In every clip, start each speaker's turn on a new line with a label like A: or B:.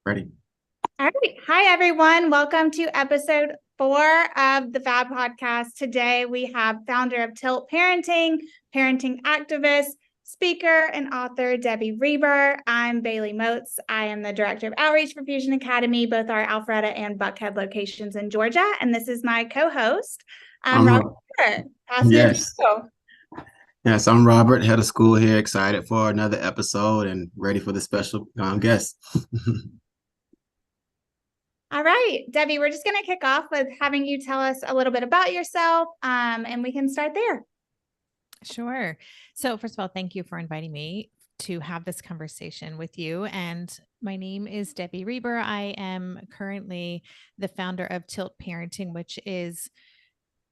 A: Ready.
B: All right. Hi, everyone. Welcome to episode 4 of the FAB podcast. Today, we have founder of Tilt Parenting, parenting activist, speaker, and author Debbie Reber. I'm Bailey Moats. I am the director of outreach for Fusion Academy, both our Alpharetta and Buckhead locations in Georgia. And this is my co-host,
A: I'm
B: Robert.
A: Ro-
B: Passing it to
A: yes.
B: you.
A: Yes, I'm Robert, head of school here, excited for another episode and ready for the special guest.
B: All right, Debbie, we're just going to kick off with having you tell us a little bit about yourself, and we can start there.
C: Sure. So, first of all, thank you for inviting me to have this conversation with you. And my name is Debbie Reber. I am currently the founder of Tilt Parenting, which is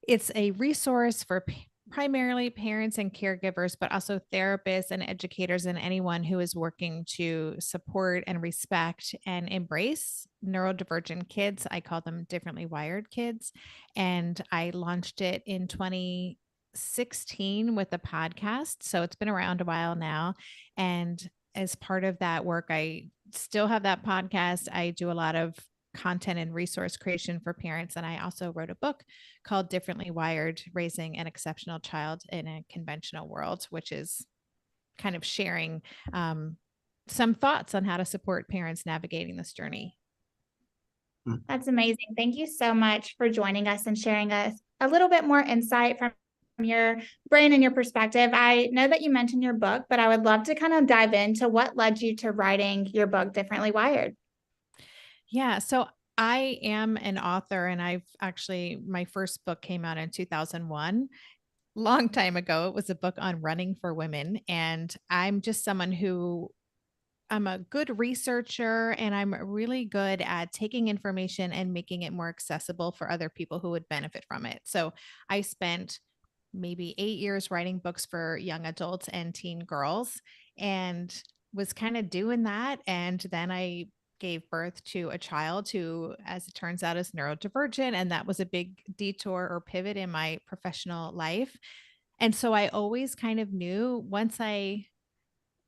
C: it's a resource for primarily parents and caregivers, but also therapists and educators and anyone who is working to support and respect and embrace neurodivergent kids. I call them differently wired kids. And I launched it in 2016 with a podcast. So it's been around a while now. And as part of that work, I still have that podcast. I do a lot of content and resource creation for parents. And I also wrote a book called Differently Wired: Raising an Exceptional Child in a Conventional World, which is kind of sharing some thoughts on how to support parents navigating this journey.
B: That's amazing. Thank you so much for joining us and sharing us a little bit more insight from your brain and your perspective. I know that you mentioned your book, but I would love to kind of dive into what led you to writing your book, Differently Wired.
C: Yeah. So I am an author, and my first book came out in 2001. Long time ago. It was a book on running for women. And I'm just someone who I'm a good researcher, and I'm really good at taking information and making it more accessible for other people who would benefit from it. So I spent maybe 8 years writing books for young adults and teen girls, and was kind of doing that. And then I gave birth to a child who, as it turns out, is neurodivergent. And that was a big detour or pivot in my professional life. And so I always kind of knew once at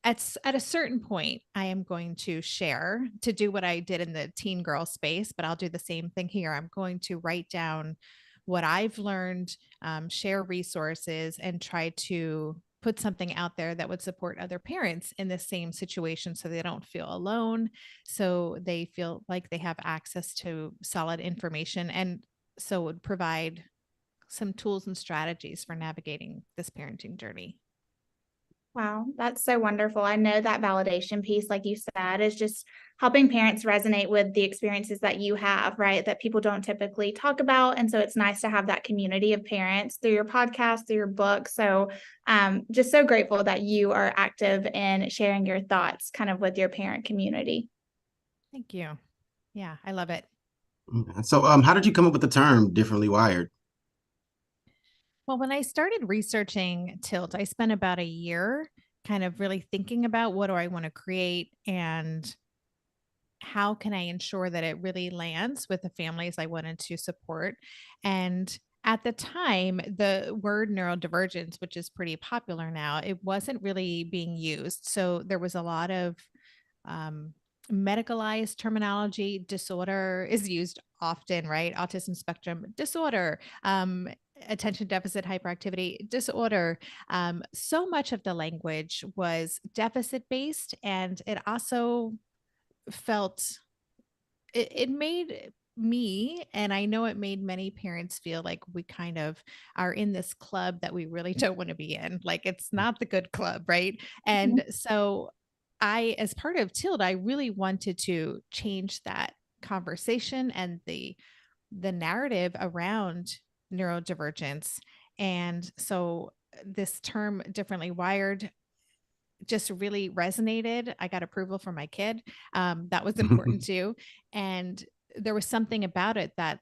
C: a certain point, I am going to share to do what I did in the teen girl space, but I'll do the same thing here. I'm going to write down what I've learned, share resources, and try to put something out there that would support other parents in the same situation so they don't feel alone, so they feel like they have access to solid information, and so it would provide some tools and strategies for navigating this parenting journey.
B: Wow, that's so wonderful. I know that validation piece, like you said, is just helping parents resonate with the experiences that you have, right? That people don't typically talk about. And so it's nice to have that community of parents through your podcast, through your book. So just so grateful that you are active in sharing your thoughts kind of with your parent community.
C: Thank you. Yeah, I love it.
A: So, how did you come up with the term differently wired?
C: Well, when I started researching Tilt, I spent about a year kind of really thinking about what do I want to create and how can I ensure that it really lands with the families I wanted to support. And at the time, the word neurodivergence, which is pretty popular now, it wasn't really being used. So there was a lot of um, medicalized terminology. Disorder is used often, right? Autism spectrum disorder, attention deficit hyperactivity disorder. So much of the language was deficit based, and it also felt it made me, and I know it made many parents feel like we kind of are in this club that we really don't want to be in. Like it's not the good club, right?
B: Mhm.
C: And so as part of Tilt, I really wanted to change that conversation and the narrative around neurodivergence. And so this term differently wired just really resonated. I got approval from my kid. That was important too. And there was something about it that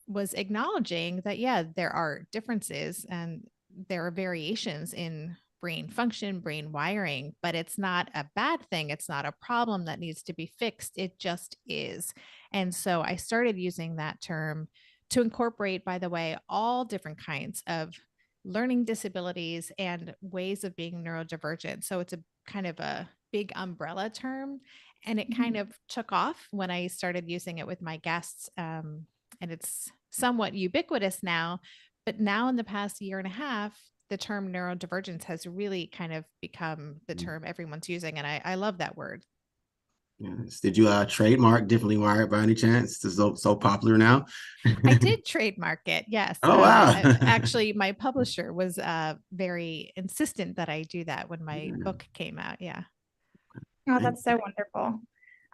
C: was acknowledging that, yeah, there are differences and there are variations in brain function, brain wiring, but it's not a bad thing. It's not a problem that needs to be fixed. It just is. And so I started using that term to incorporate, by the way, all different kinds of learning disabilities and ways of being neurodivergent. So it's a kind of a big umbrella term, and it kind of took off when I started using it with my guests. And it's somewhat ubiquitous now, but now in the past year and a half, the term neurodivergence has really kind of become the term everyone's using. And I love that word.
A: Yes. Did you trademark Differently Wired by any chance? It's so popular now.
C: I did trademark it. Yes.
A: Oh wow.
C: Actually, my publisher was very insistent that I do that when my
A: Yeah.
C: book came out. Yeah.
B: Oh,
A: Thank
B: that's so wonderful.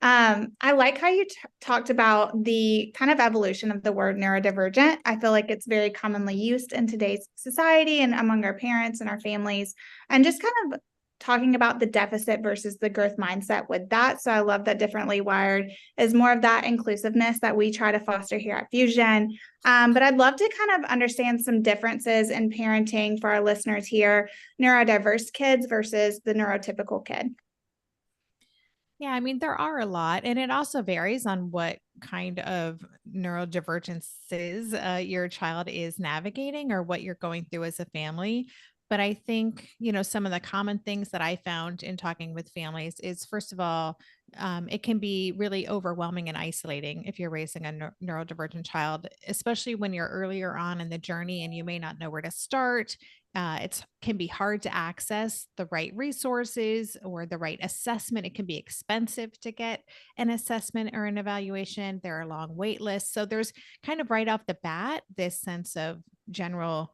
B: I like how you talked about the kind of evolution of the word neurodivergent. I feel like it's very commonly used in today's society and among our parents and our families, and just kind of talking about the deficit versus the growth mindset with that. So I love that Differently Wired is more of that inclusiveness that we try to foster here at Fusion. But I'd love to kind of understand some differences in parenting for our listeners here, neurodiverse kids versus the neurotypical kid.
C: Yeah, I mean, there are a lot, and it also varies on what kind of neurodivergences your child is navigating or what you're going through as a family. But I think, some of the common things that I found in talking with families is, first of all, it can be really overwhelming and isolating if you're raising a neurodivergent child, especially when you're earlier on in the journey and you may not know where to start. It can be hard to access the right resources or the right assessment. It can be expensive to get an assessment or an evaluation. There are long wait lists. So there's kind of right off the bat this sense of general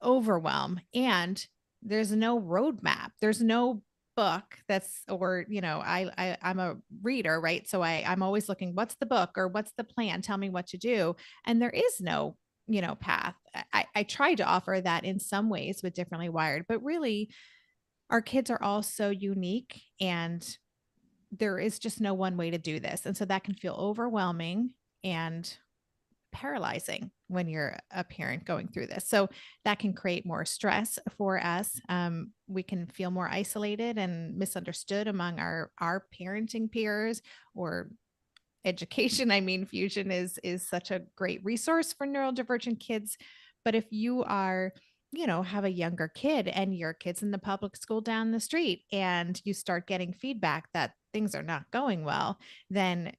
C: overwhelm, and there's no roadmap. There's no book that's, or I'm a reader, right? So I'm always looking, what's the book or what's the plan, tell me what to do. And there is no path. I try to offer that in some ways with Differently Wired, but really our kids are all so unique, and there is just no one way to do this. And so that can feel overwhelming and paralyzing when you're a parent going through this. So that can create more stress for us. We can feel more isolated and misunderstood among our parenting peers or education. I mean, Fusion is such a great resource for neurodivergent kids. But if you are, have a younger kid and your kid's in the public school down the street and you start getting feedback that things are not going well, then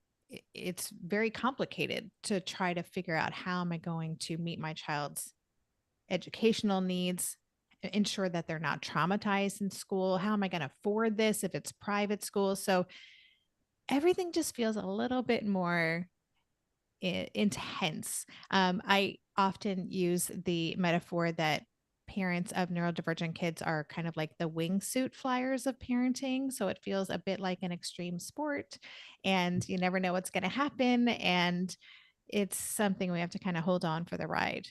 C: it's very complicated to try to figure out, how am I going to meet my child's educational needs, ensure that they're not traumatized in school? How am I going to afford this if it's private school? So everything just feels a little bit more intense. I often use the metaphor that parents of neurodivergent kids are kind of like the wingsuit flyers of parenting. So it feels a bit like an extreme sport, and you never know what's going to happen. And it's something we have to kind of hold on for the ride.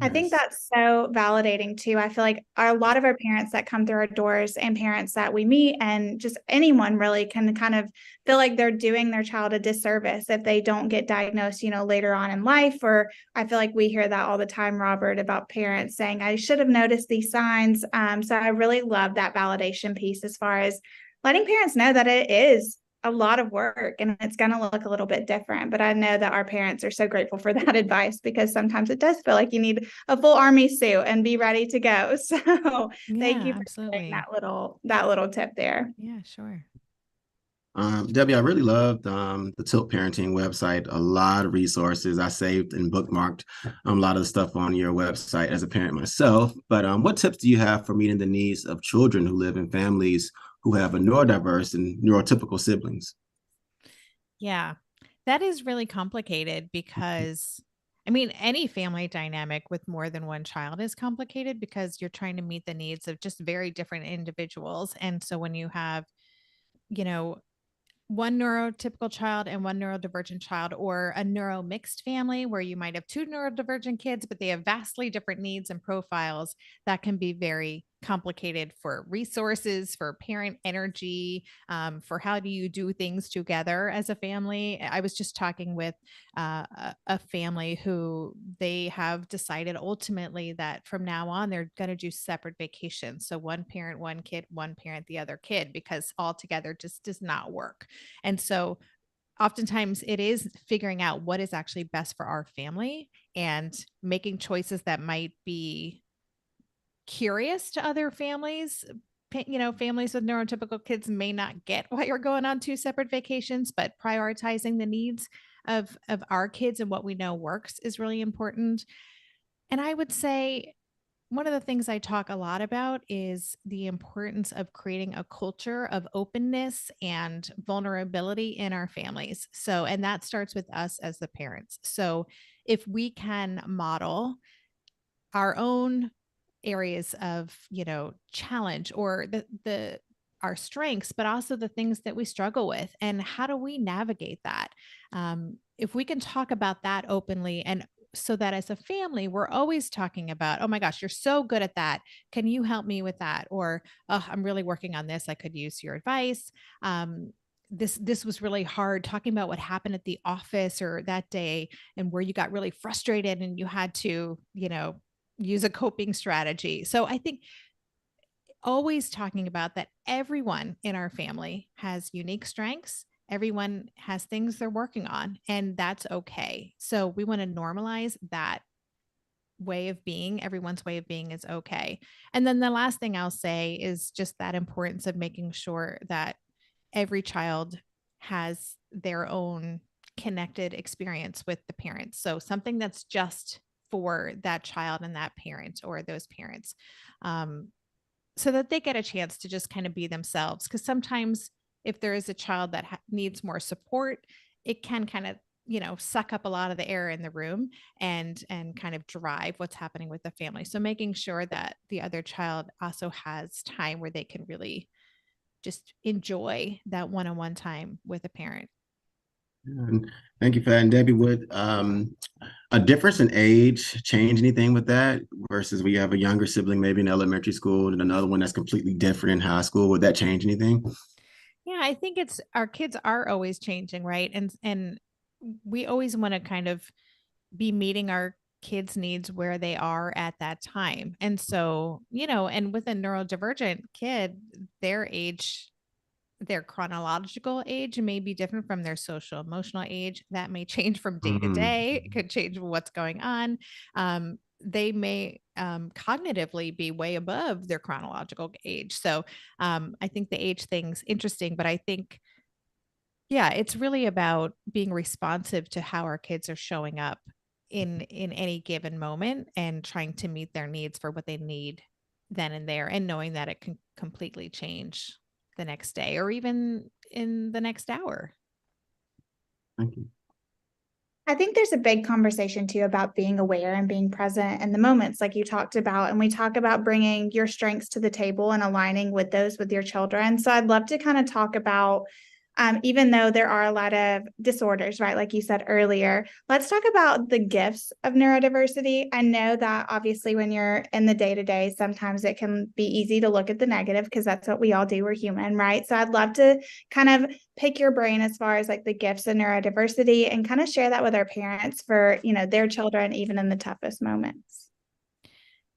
B: I think
A: Yes.
B: that's so validating too. I feel like a lot of our parents that come through our doors and parents that we meet and just anyone really can kind of feel like they're doing their child a disservice if they don't get diagnosed, later on in life. Or I feel like we hear that all the time, Robert, about parents saying, I should have noticed these signs. So I really love that validation piece as far as letting parents know that it is a lot of work and it's going to look a little bit different. But I know that our parents are so grateful for that advice, because sometimes it does feel like you need a full army suit and be ready to go. So thank
C: Yeah,
B: you for sharing
C: absolutely.
B: that little tip there.
C: Yeah, sure.
A: Debbie, I really loved the Tilt Parenting website. A lot of resources. I saved and bookmarked a lot of the stuff on your website as a parent myself. But what tips do you have for meeting the needs of children who live in families who have a neurodiverse and neurotypical siblings?
C: Yeah, that is really complicated because, I mean, any family dynamic with more than one child is complicated because you're trying to meet the needs of just very different individuals. And so when you have, you know, one neurotypical child and one neurodivergent child, or a neuro mixed family where you might have two neurodivergent kids, but they have vastly different needs and profiles, that can be very complicated for resources, for parent energy, for how do you do things together as a family. I was just talking with a family who they have decided ultimately that from now on they're going to do separate vacations. So one parent, one kid, one parent, the other kid, because all together just does not work. And so oftentimes it is figuring out what is actually best for our family and making choices that might be curious to other families, families with neurotypical kids may not get why you're going on two separate vacations, but prioritizing the needs of our kids and what we know works is really important. And I would say one of the things I talk a lot about is the importance of creating a culture of openness and vulnerability in our families. So, and that starts with us as the parents. So, if we can model our own areas of, challenge, or the our strengths, but also the things that we struggle with, and how do we navigate that? If we can talk about that openly, and so that as a family we're always talking about, oh my gosh, you're so good at that, can you help me with that? Or, oh, I'm really working on this, I could use your advice. This was really hard, talking about what happened at the office or that day, and where you got really frustrated and you had to, use a coping strategy. So I think always talking about that everyone in our family has unique strengths. Everyone has things they're working on, and that's okay. So we want to normalize that way of being. Everyone's way of being is okay. And then the last thing I'll say is just that importance of making sure that every child has their own connected experience with the parents. So something that's just for that child and that parent or those parents. Um, so that they get a chance to just kind of be themselves. Because sometimes if there is a child that needs more support, it can kind of, suck up a lot of the air in the room, and kind of drive what's happening with the family. So making sure that the other child also has time where they can really just enjoy that one-on-one time with a parent.
A: And thank you for that. And Debbie, would a difference in age change anything with that versus we have a younger sibling maybe in elementary school and another one that's completely different in high school? Would that change anything?
C: Yeah, I think it's our kids are always changing, right? And we always want to kind of be meeting our kids' needs where they are at that time. And so, and with a neurodivergent kid, their age, their chronological age may be different from their social emotional age. That may change from day to
A: Mhm.
C: day. It could change what's going on. They may cognitively be way above their chronological age. So I think the age thing's interesting, but I think, yeah, it's really about being responsive to how our kids are showing up in any given moment, and trying to meet their needs for what they need then and there, and knowing that it can completely change the next day or even in the next hour.
A: Thank you.
B: I think there's a big conversation too about being aware and being present in the moments like you talked about. And we talk about bringing your strengths to the table and aligning with those with your children. So I'd love to kind of talk about, even though there are a lot of disorders, right? Like you said earlier, let's talk about the gifts of neurodiversity. I know that obviously when you're in the day to day, sometimes it can be easy to look at the negative because that's what we all do. We're human, right? So I'd love to kind of pick your brain as far as like the gifts of neurodiversity and kind of share that with our parents for, their children, even in the toughest moments.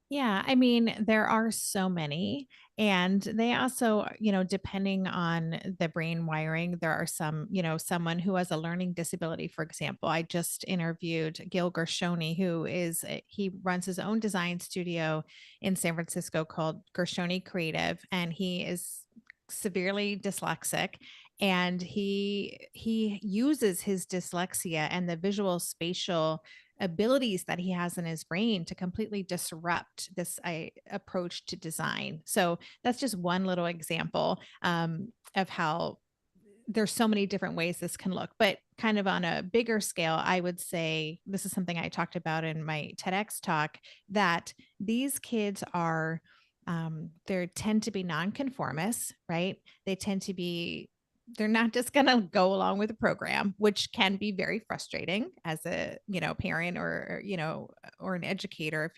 C: Yeah, I mean, there are so many. And they also, depending on the brain wiring, there are some, someone who has a learning disability, for example. I just interviewed Gil Gershoni, he runs his own design studio in San Francisco called Gershoni Creative, and he is severely dyslexic, and he uses his dyslexia and the visual spatial abilities that he has in his brain to completely disrupt this approach to design. So that's just one little example of how there's so many different ways this can look. But kind of on a bigger scale, I would say this is something I talked about in my TEDx talk, that these kids are they tend to be nonconformists, right? They tend to be, they're not just going to go along with the program, which can be very frustrating as a, parent, or, or an educator,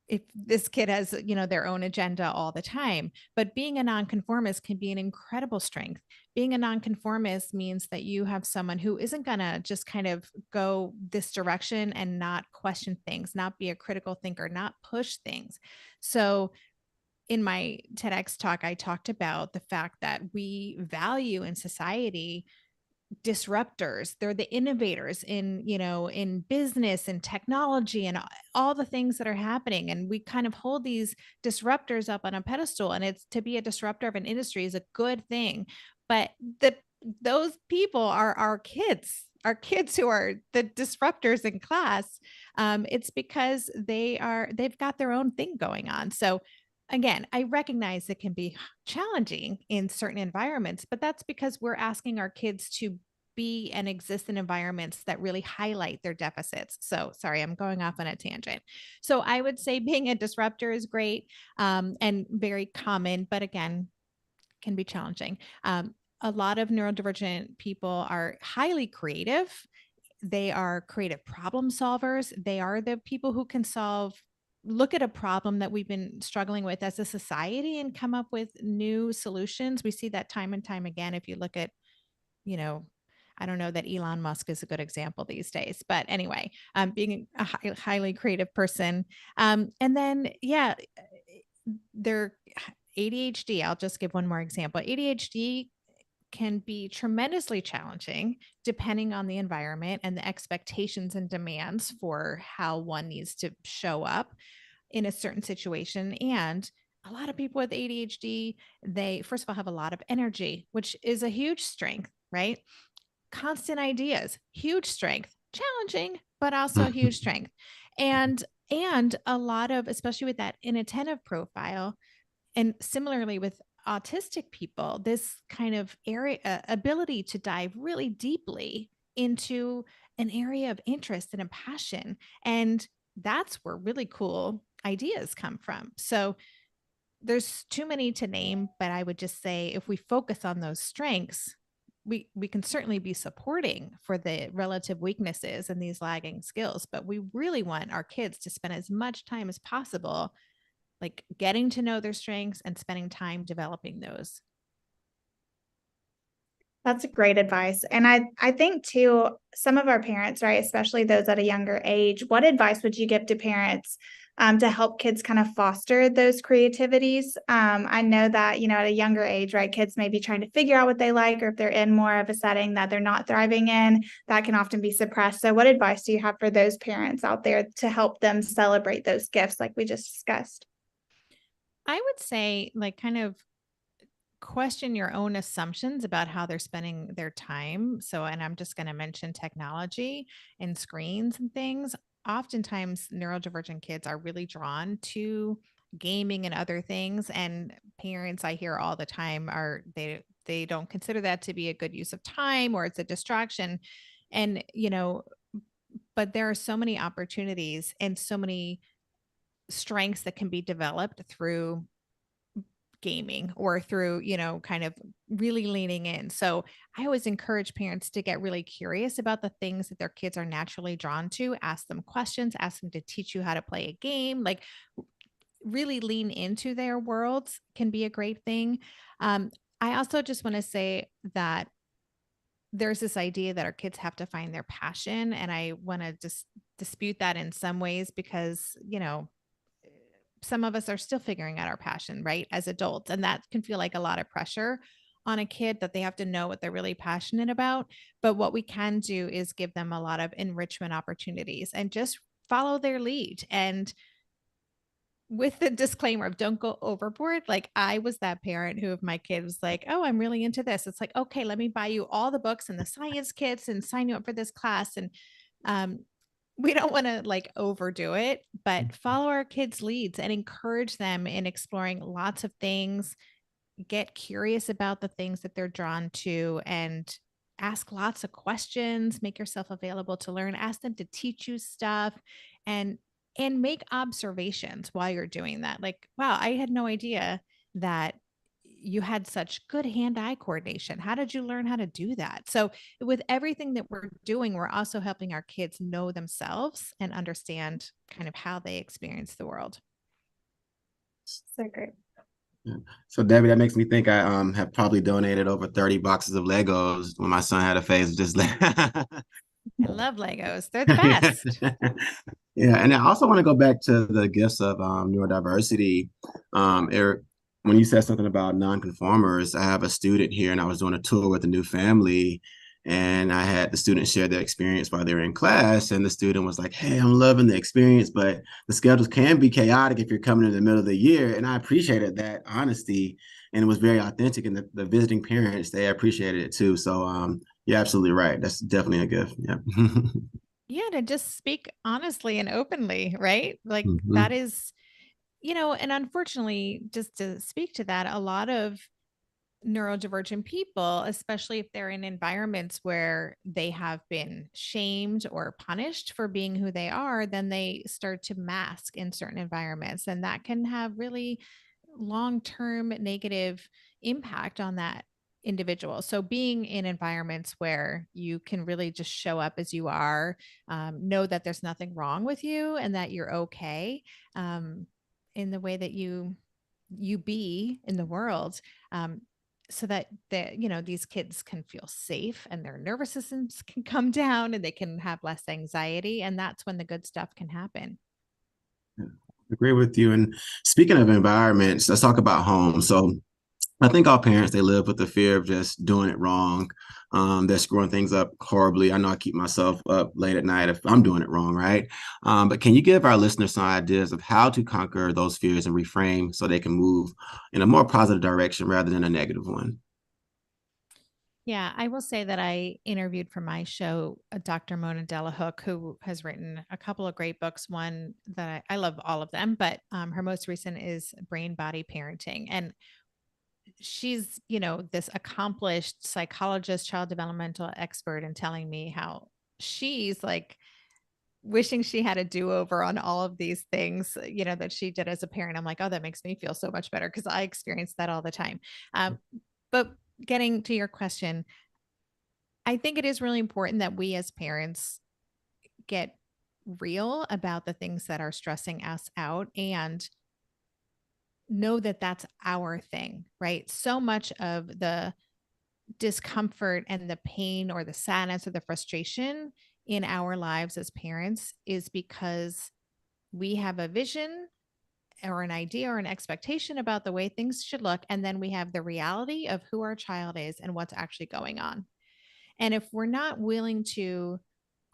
C: if this kid has, their own agenda all the time. But being a nonconformist can be an incredible strength. Being a nonconformist means that you have someone who isn't going to just kind of go this direction and not question things, not be a critical thinker, not push things. So in my TEDx talk, I talked about the fact that we value in society disruptors. They're the innovators in, in business and technology and all the things that are happening. And we kind of hold these disruptors up on a pedestal, and it's to be a disruptor of an industry is a good thing. But those people are our kids who are the disruptors in class. It's because they've got their own thing going on. So again, I recognize it can be challenging in certain environments, but that's because we're asking our kids to be and exist in environments that really highlight their deficits. So, sorry, I'm going off on a tangent. So, I would say being a disruptor is great, and very common, but again, can be challenging. A lot of neurodivergent people are highly creative. They are creative problem solvers. They are the people who can look at a problem that we've been struggling with as a society and come up with new solutions. We see that time and time again. If you look at, you know, I don't know that Elon Musk is a good example these days, but anyway, being a highly creative person. And then, yeah, they're ADHD. I'll just give one more example. ADHD can be tremendously challenging depending on the environment and the expectations and demands for how one needs to show up in a certain situation. And a lot of people with ADHD, they first of all have a lot of energy, which is a huge strength, right? Constant ideas, huge strength, challenging, but also a huge strength. And a lot of, especially with that inattentive profile, and similarly with autistic people, this kind of area ability to dive really deeply into an area of interest and a passion. And that's where really cool ideas come from. So there's too many to name, but I would just say if we focus on those strengths, we can certainly be supporting for the relative weaknesses and these lagging skills, but we really want our kids to spend as much time as possible like getting to know their strengths and spending time developing those.
B: That's great advice. And I think too, some of our parents, right, especially those at a younger age, what advice would you give to parents to help kids kind of foster those creativities? I know that, at a younger age, right, kids may be trying to figure out what they like, or if they're in more of a setting that they're not thriving in, that can often be suppressed. So what advice do you have for those parents out there to help them celebrate those gifts like we just discussed?
C: I would say, like, kind of question your own assumptions about how they're spending their time. So, and I'm just going to mention technology and screens and things. Oftentimes, neurodivergent kids are really drawn to gaming and other things. And parents, I hear all the time, they don't consider that to be a good use of time, or it's a distraction. And, but there are so many opportunities and so many strengths that can be developed through gaming or through, kind of really leaning in. So I always encourage parents to get really curious about the things that their kids are naturally drawn to, ask them questions, ask them to teach you how to play a game, like really lean into their worlds can be a great thing. I also just want to say that there's this idea that our kids have to find their passion. And I want to just dispute that in some ways because, some of us are still figuring out our passion, right, as adults. And that can feel like a lot of pressure on a kid that they have to know what they're really passionate about. But what we can do is give them a lot of enrichment opportunities and just follow their lead. And with the disclaimer of don't go overboard, like I was that parent who, if my kid was like, oh, I'm really into this, it's like, okay, let me buy you all the books and the science kits and sign you up for this class. And we don't want to like overdo it, but follow our kids' leads and encourage them in exploring lots of things. Get curious about the things that they're drawn to and ask lots of questions. Make yourself available to learn. Ask them to teach you stuff and make observations while you're doing that. Like, wow, I had no idea that you had such good hand-eye coordination. How did you learn how to do that? So with everything that we're doing, we're also helping our kids know themselves and understand kind of how they experience the world.
B: So great.
A: Yeah. So Debbie, that makes me think I have probably donated over 30 boxes of Legos when my son had a phase of just like
C: I love Legos. They're the best.
A: Yeah, and I also want to go back to the gifts of neurodiversity. Eric, when you said something about nonconformers, I have a student here, and I was doing a tour with a new family, And I had the students share their experience while they were in class. And the student was like, hey, I'm loving the experience, but the schedules can be chaotic if you're coming in the middle of the year. And I appreciated that honesty. And it was very authentic. And the visiting parents, they appreciated it too. So you're absolutely right. That's definitely a gift. Yeah.
C: Yeah, to just speak honestly and openly, right? Like that
A: Mhm.
C: is, and unfortunately, just to speak to that, a lot of neurodivergent people, especially if they're in environments where they have been shamed or punished for being who they are, then they start to mask in certain environments. And that can have really long term negative impact on that individual. So, being in environments where you can really just show up as you are, know that there's nothing wrong with you and that you're okay, um, in the way that you be in the world, um, so that these kids can feel safe and their nervous systems can come down and they can have less anxiety, and that's when the good stuff can happen.
A: Yeah, agree with you. And speaking of environments, let's talk about home. So I think all parents, they live with the fear of just doing it wrong. They're screwing things up horribly. I know I keep myself up late at night if I'm doing it wrong, right? But can you give our listeners some ideas of how to conquer those fears and reframe so they can move in a more positive direction rather than a negative one?
C: Yeah, I will say that I interviewed for my show Dr. Mona Delahook, who has written a couple of great books. One that I love all of them, but her most recent is Brain Body Parenting. And she's, this accomplished psychologist, child developmental expert, and telling me how she's like wishing she had a do-over on all of these things, that she did as a parent. I'm like, oh, that makes me feel so much better because I experience that all the time. But getting to your question, I think it is really important that we as parents get real about the things that are stressing us out and know that that's our thing, right? So much of the discomfort and the pain or the sadness or the frustration in our lives as parents is because we have a vision or an idea or an expectation about the way things should look. And then we have the reality of who our child is and what's actually going on. And if we're not willing to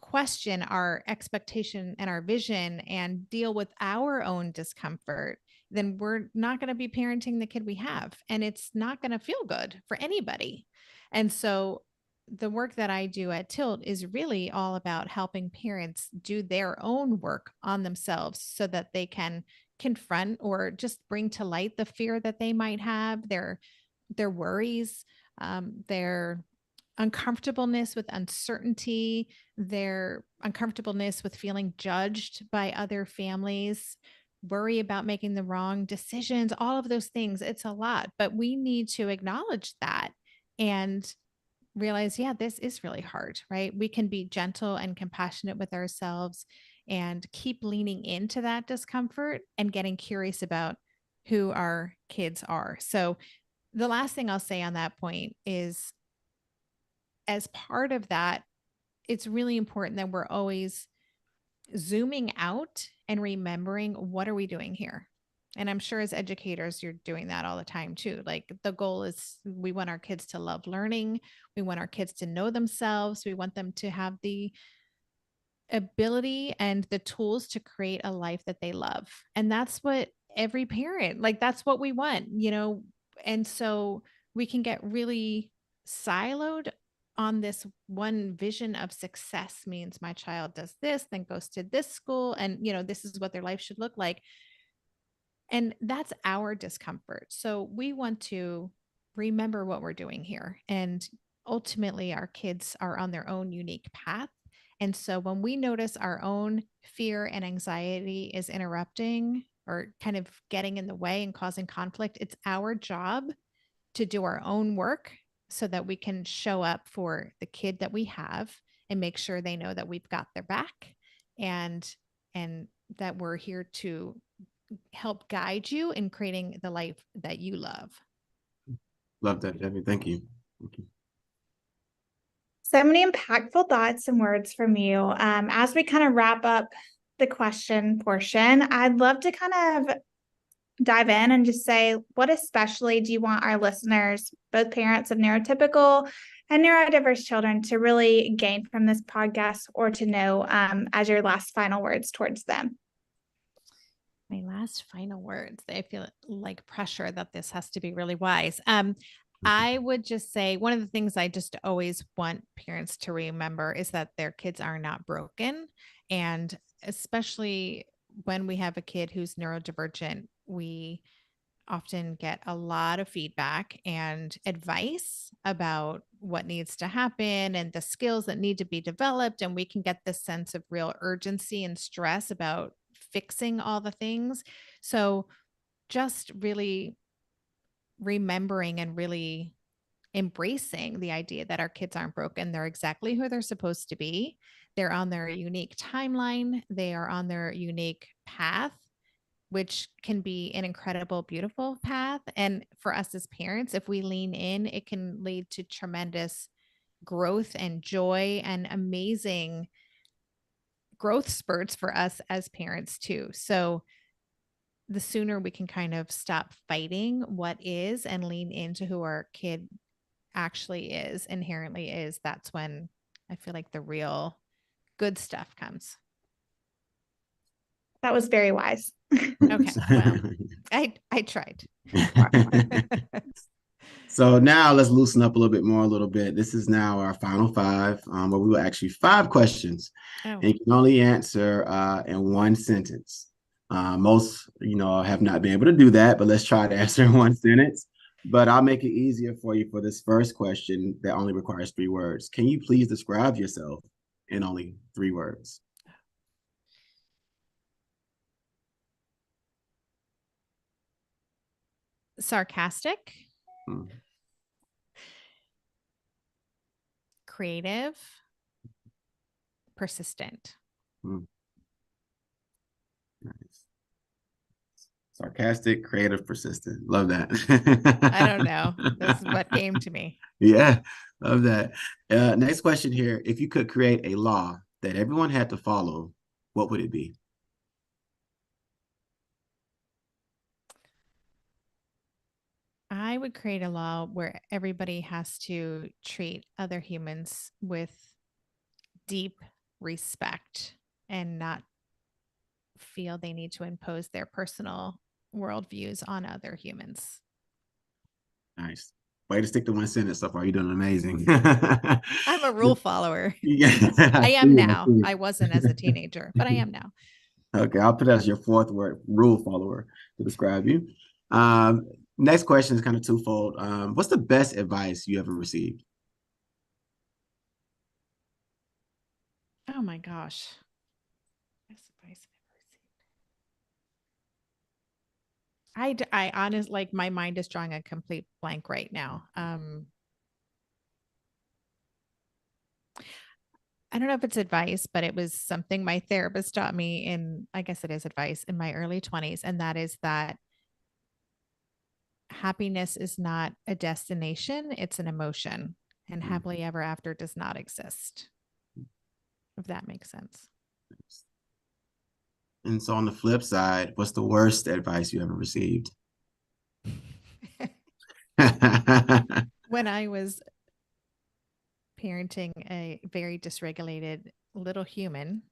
C: question our expectation and our vision and deal with our own discomfort, then we're not going to be parenting the kid we have. And it's not going to feel good for anybody. And so the work that I do at Tilt is really all about helping parents do their own work on themselves so that they can confront or just bring to light the fear that they might have, their worries, their uncomfortableness with uncertainty, their uncomfortableness with feeling judged by other families, worry about making the wrong decisions, all of those things. It's a lot, but we need to acknowledge that and realize, yeah, this is really hard, right? We can be gentle and compassionate with ourselves and keep leaning into that discomfort and getting curious about who our kids are. So, the last thing I'll say on that point is, as part of that, it's really important that we're always zooming out and remembering, what are we doing here? And I'm sure as educators, you're doing that all the time too. Like, the goal is we want our kids to love learning. We want our kids to know themselves. We want them to have the ability and the tools to create a life that they love. And that's what every parent, like, that's what we want. And so we can get really siloed on this one vision of success means my child does this, then goes to this school, and this is what their life should look like. And that's our discomfort. So we want to remember what we're doing here. And ultimately, our kids are on their own unique path. And so when we notice our own fear and anxiety is interrupting or kind of getting in the way and causing conflict, it's our job to do our own work so that we can show up for the kid that we have and make sure they know that we've got their back, and that we're here to help guide you in creating the life that you love.
A: Love that, Debbie. Thank you. Thank you.
B: So many impactful thoughts and words from you. As we kind of wrap up the question portion, I'd love to kind of dive in and just say, what especially do you want our listeners, both parents of neurotypical and neurodiverse children, to really gain from this podcast or to know as your last final words towards them?
C: My last final words. I feel like pressure that this has to be really wise. I would just say one of the things I just always want parents to remember is that their kids are not broken. And especially when we have a kid who's neurodivergent, we often get a lot of feedback and advice about what needs to happen and the skills that need to be developed. And we can get this sense of real urgency and stress about fixing all the things. So just really remembering and really embracing the idea that our kids aren't broken. They're exactly who they're supposed to be. They're on their unique timeline, they are on their unique path, which can be an incredible, beautiful path. And for us as parents, if we lean in, it can lead to tremendous growth and joy and amazing growth spurts for us as parents, too. So the sooner we can kind of stop fighting what is and lean into who our kid actually is, inherently is, that's when I feel like the real good stuff comes.
B: That was very wise.
C: Okay. Well, I tried.
A: So now let's loosen up a little bit. This is now our final five, where we will ask you five questions, and you can only answer in one sentence. Most, have not been able to do that, but let's try to answer in one sentence. But I'll make it easier for you for this first question that only requires 3 words. Can you please describe yourself in only 3 words?
C: Sarcastic,
A: Hmm.
C: creative, persistent.
A: Nice. Sarcastic, creative, persistent. Love that.
C: I don't know. This is what came to me.
A: Yeah, love that. Next question here. If you could create a law that everyone had to follow, what would it be?
C: I would create a law where everybody has to treat other humans with deep respect and not feel they need to impose their personal worldviews on other humans.
A: Nice. Way to stick to one sentence so far. You're doing amazing.
C: I'm a rule follower.
A: Yeah,
C: I
A: see,
C: am now.
A: see.
C: I wasn't as a teenager, but I am now.
A: Okay, I'll put that as your 4th word, rule follower, to describe you. Next question is kind of twofold. What's the best advice you ever received?
C: Oh my gosh. Best advice I've ever received. I honestly, like, my mind is drawing a complete blank right now. I don't know if it's advice, but it was something my therapist taught me in, I guess it is advice, in my early 20s. And that is that happiness is not a destination, it's an emotion. And happily ever after does not exist. If that makes sense.
A: And so on the flip side, what's the worst advice you ever received?
C: When I was parenting a very dysregulated little human,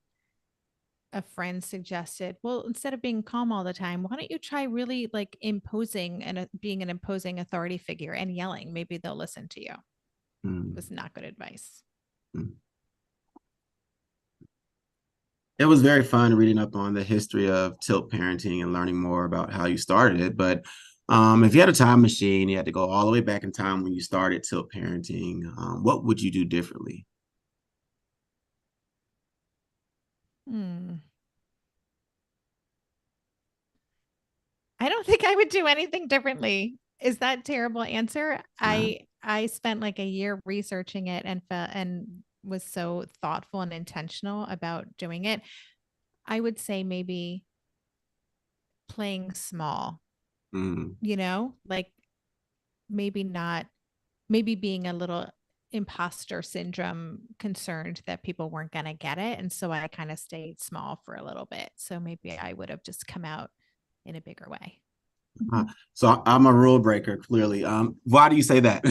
C: a friend suggested, well, instead of being calm all the time, why don't you try really like imposing and being an imposing authority figure and yelling? Maybe they'll listen to you. It was not good advice.
A: It was very fun reading up on the history of tilt parenting and learning more about how you started it. But if you had a time machine, you had to go all the way back in time when you started tilt parenting, what would you do differently?
C: I don't think I would do anything differently. Is that a terrible answer? I spent like a year researching it and was so thoughtful and intentional about doing it. I would say maybe playing small, like maybe not, maybe being a little imposter syndrome concerned that people weren't going to get it. And so I kind of stayed small for a little bit. So maybe I would have just come out in a bigger way.
A: So I'm a rule breaker, clearly. Why do you say that?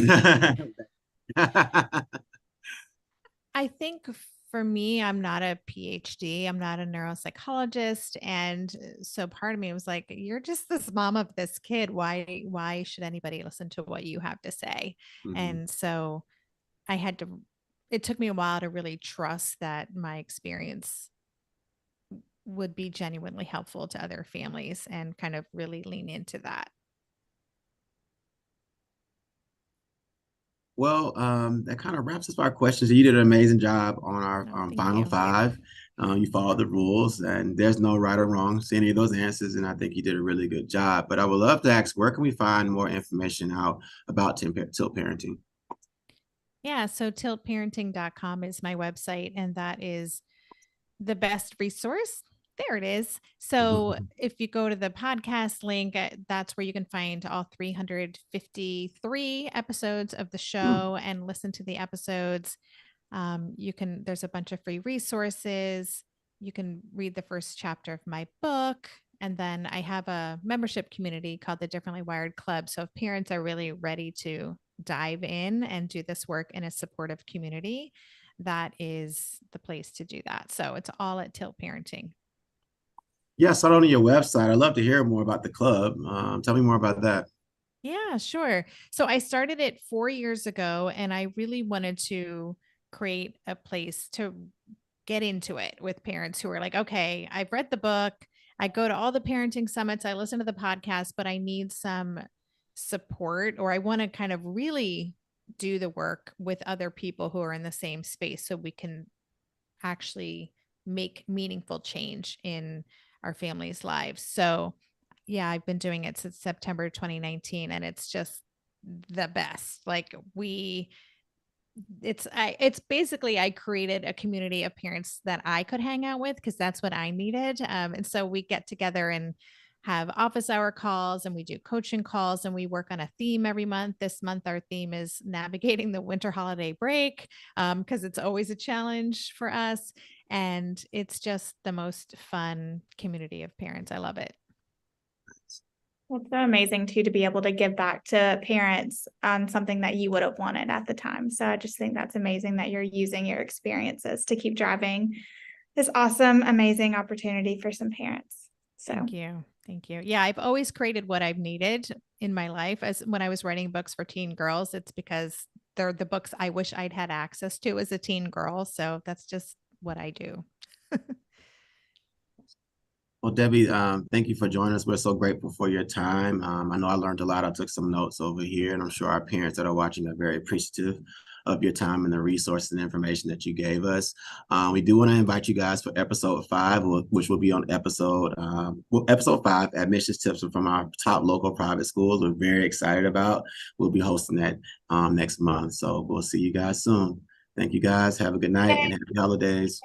C: I think for me, I'm not a PhD. I'm not a neuropsychologist. And so part of me was like, you're just this mom of this kid. Why should anybody listen to what you have to say?
A: Mhm.
C: And so I had to, it took me a while to really trust that my experience would be genuinely helpful to other families and kind of really lean into that.
A: Well, that kind of wraps up our questions. You did an amazing job on our
C: Oh, thank
A: final
C: you.
A: five. You followed the rules, and there's no right or wrong to any of those answers. And I think you did a really good job. But I would love to ask, where can we find more information out about tilt parenting?
C: Yeah. So tiltparenting.com is my website, and that is the best resource. There it is. So if you go to the podcast link, that's where you can find all 353 episodes of the show and listen to the episodes. There's a bunch of free resources. You can read the first chapter of my book. And then I have a membership community called the Differently Wired Club. So if parents are really ready to dive in and do this work in a supportive community, that is the place to do that. So it's all at Tilt Parenting.
A: Yes, I saw it on your website. I'd love to hear more about the club. Tell me more about that.
C: Yeah, sure. So I started it 4 years ago, and I really wanted to create a place to get into it with parents who are like, okay, I've read the book, I go to all the parenting summits, I listen to the podcast, but I need some support, or I want to kind of really do the work with other people who are in the same space so we can actually make meaningful change in our families' lives. So, yeah, I've been doing it since September 2019, and it's just the best. Like it's basically I created a community of parents that I could hang out with because that's what I needed. And so we get together and have office hour calls, and we do coaching calls, and we work on a theme every month. This month our theme is navigating the winter holiday break, because it's always a challenge for us, and it's just the most fun community of parents. I love it.
B: Well, it's so amazing too to be able to give back to parents on something that you would have wanted at the time. So I just think that's amazing that you're using your experiences to keep driving this awesome, amazing opportunity for some parents. So
C: Thank you. Thank you. Yeah, I've always created what I've needed in my life. As when I was writing books for teen girls, it's because they're the books I wish I'd had access to as a teen girl. So that's just what I do.
A: Well, Debbie, thank you for joining us. We're so grateful for your time. I know I learned a lot. I took some notes over here, and I'm sure our parents that are watching are very appreciative of your time and the resources and information that you gave us. We do want to invite you guys for episode 5, which will be on episode 5, admissions tips from our top local private schools. We're very excited about. We'll be hosting that next month. So we'll see you guys soon. Thank you guys. Have a good night and happy holidays.